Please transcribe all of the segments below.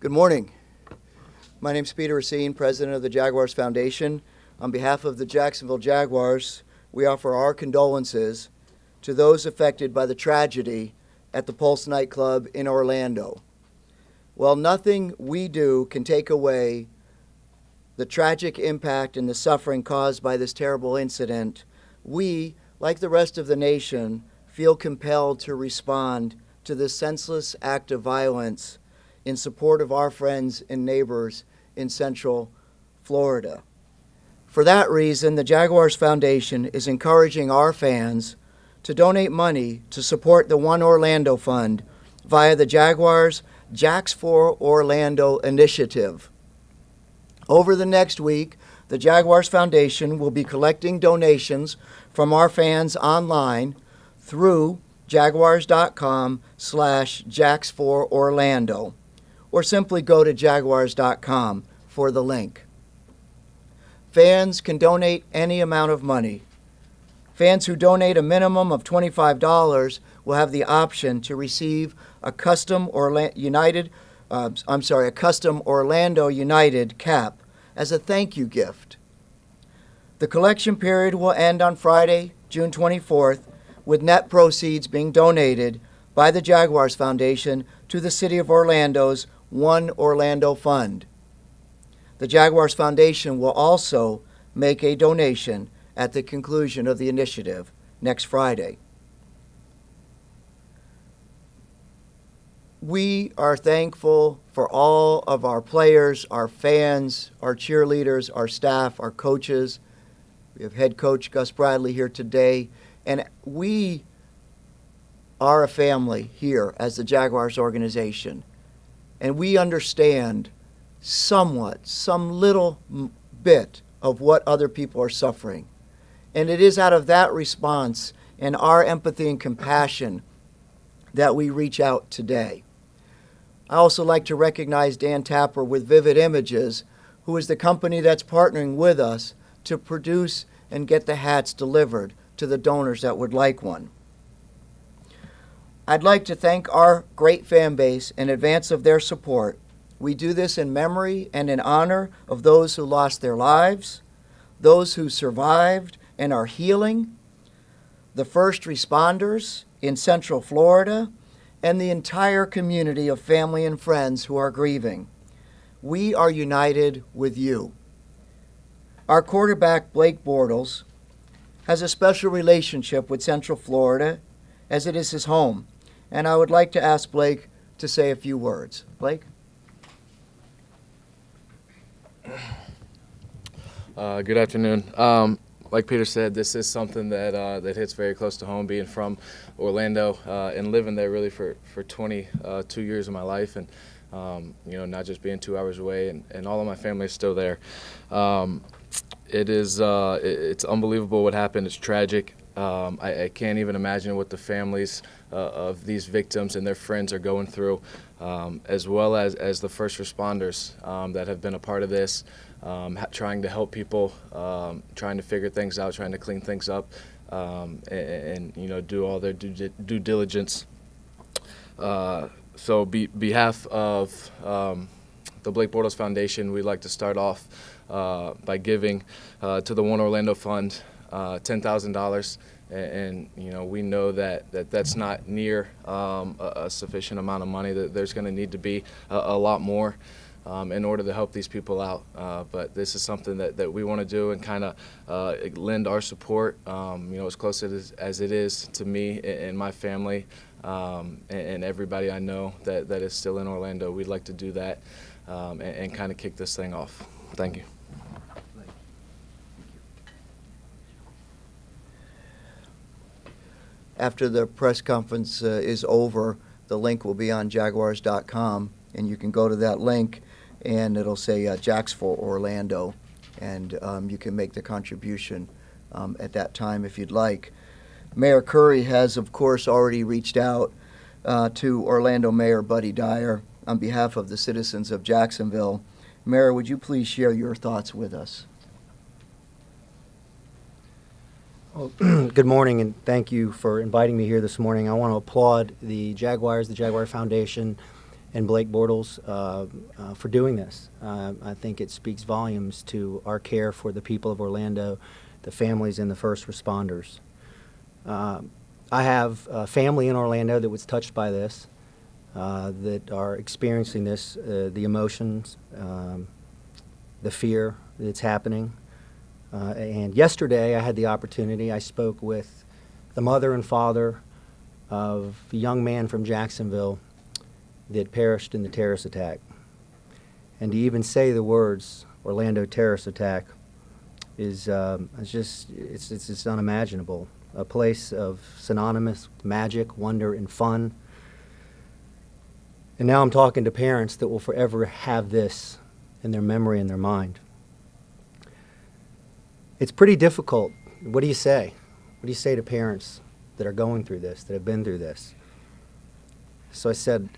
Good morning. My name is Peter Racine, president of the Jaguars Foundation. On behalf of the Jacksonville Jaguars, we offer our condolences to those affected by the tragedy at the Pulse nightclub in Orlando. While nothing we do can take away the tragic impact and the suffering caused by this terrible incident, we, like the rest of the nation, feel compelled to respond to this senseless act of violence in support of our friends and neighbors in Central Florida. For that reason, the Jaguars Foundation is encouraging our fans to donate money to support the One Orlando Fund via the Jaguars Jacks for Orlando initiative. Over the next week, the Jaguars Foundation will be collecting donations from our fans online through jaguars.com/Jacks4Orlando, or simply go to jaguars.com for the link. Fans can donate any amount of money. Fans who donate a minimum of $25 will have the option to receive a custom Orlando United cap as a thank you gift. The collection period will end on Friday, June 24th, with net proceeds being donated by the Jaguars Foundation to the City of Orlando's One Orlando Fund. The Jaguars Foundation will also make a donation at the conclusion of the initiative next Friday. We are thankful for all of our players, our fans, our cheerleaders, our staff, our coaches. We have head coach Gus Bradley here today, and we are a family here as the Jaguars organization. And we understand some little bit of what other people are suffering. And it is out of that response and our empathy and compassion that we reach out today. I also like to recognize Dan Tapper with Vivid Images, who is the company that's partnering with us to produce and get the hats delivered to the donors that would like one. I'd like to thank our great fan base in advance of their support. We do this in memory and in honor of those who lost their lives, those who survived and are healing, the first responders in Central Florida, and the entire community of family and friends who are grieving. We are united with you. Our quarterback, Blake Bortles, has a special relationship with Central Florida as it is his home. And I would like to ask Blake to say a few words. Blake? Good afternoon. Like Peter said, this is something that hits very close to home, being from Orlando and living there really for 22 years of my life, and not just being 2 hours away, and all of my family is still there. It's unbelievable what happened. It's tragic. I can't even imagine what the families of these victims and their friends are going through, as well as the first responders that have been a part of this, trying to help people, trying to figure things out, trying to clean things up, and do all their due diligence. So behalf of the Blake Bortles Foundation, we'd like to start off by giving to the One Orlando Fund $10,000, and we know that's not near a sufficient amount of money. That there's going to need to be a lot more in order to help these people out. But this is something that we want to do and kind of lend our support, as close as it is to me and my family, and everybody I know that is still in Orlando. We'd like to do that and kind of kick this thing off. Thank you. After the press conference is over, the link will be on jaguars.com, and you can go to that link, and it'll say Jacks for Orlando, and you can make the contribution at that time if you'd like. Mayor Curry has, of course, already reached out to Orlando Mayor Buddy Dyer on behalf of the citizens of Jacksonville. Mayor, would you please share your thoughts with us? Well, good morning, and thank you for inviting me here this morning. I want to applaud the Jaguars, the Jaguar Foundation, and Blake Bortles for doing this. I think it speaks volumes to our care for the people of Orlando, the families and the first responders. I have family in Orlando that was touched by this, that are experiencing this, the emotions, the fear that's happening. And yesterday I had the opportunity, I spoke with the mother and father of a young man from Jacksonville that perished in the terrorist attack. And to even say the words Orlando terrorist attack is it's unimaginable. A place of synonymous magic, wonder, and fun. And now I'm talking to parents that will forever have this in their memory and their mind. It's pretty difficult. What do you say? What do you say to parents that are going through this, that have been through this? So I said,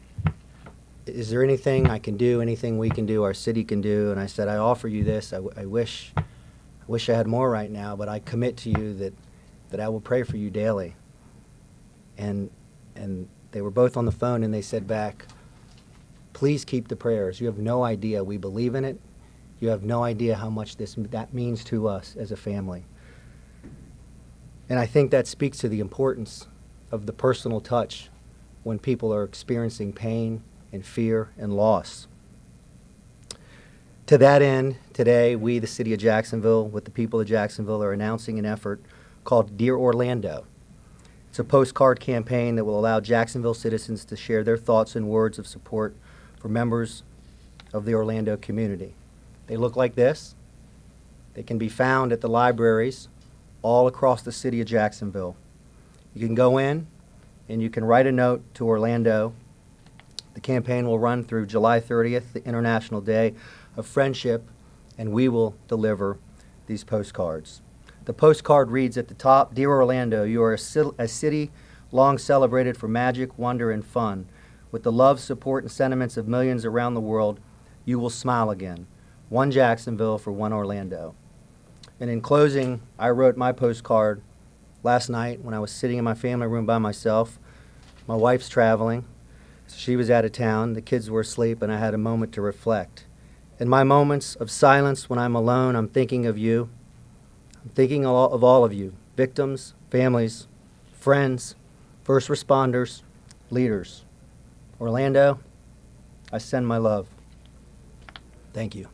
is there anything I can do, anything we can do, our city can do? And I said, I offer you this. I wish I had more right now, but I commit to you that I will pray for you daily. And they were both on the phone, and they said back, please keep the prayers. You have no idea. We believe in it. You have no idea how much that means to us as a family. And I think that speaks to the importance of the personal touch when people are experiencing pain and fear and loss. To that end, today, we, the City of Jacksonville, with the people of Jacksonville, are announcing an effort called Dear Orlando. It's a postcard campaign that will allow Jacksonville citizens to share their thoughts and words of support for members of the Orlando community. They look like this. They can be found at the libraries all across the City of Jacksonville. You can go in and you can write a note to Orlando. The campaign will run through July 30th, the International Day of Friendship, and we will deliver these postcards. The postcard reads at the top, Dear Orlando, you are a city long celebrated for magic, wonder, and fun. With the love, support, and sentiments of millions around the world, you will smile again. One Jacksonville for one Orlando. And in closing, I wrote my postcard last night when I was sitting in my family room by myself. My wife's traveling. She was out of town. The kids were asleep, and I had a moment to reflect. In my moments of silence when I'm alone, I'm thinking of you. I'm thinking of all of you, victims, families, friends, first responders, leaders. Orlando, I send my love. Thank you.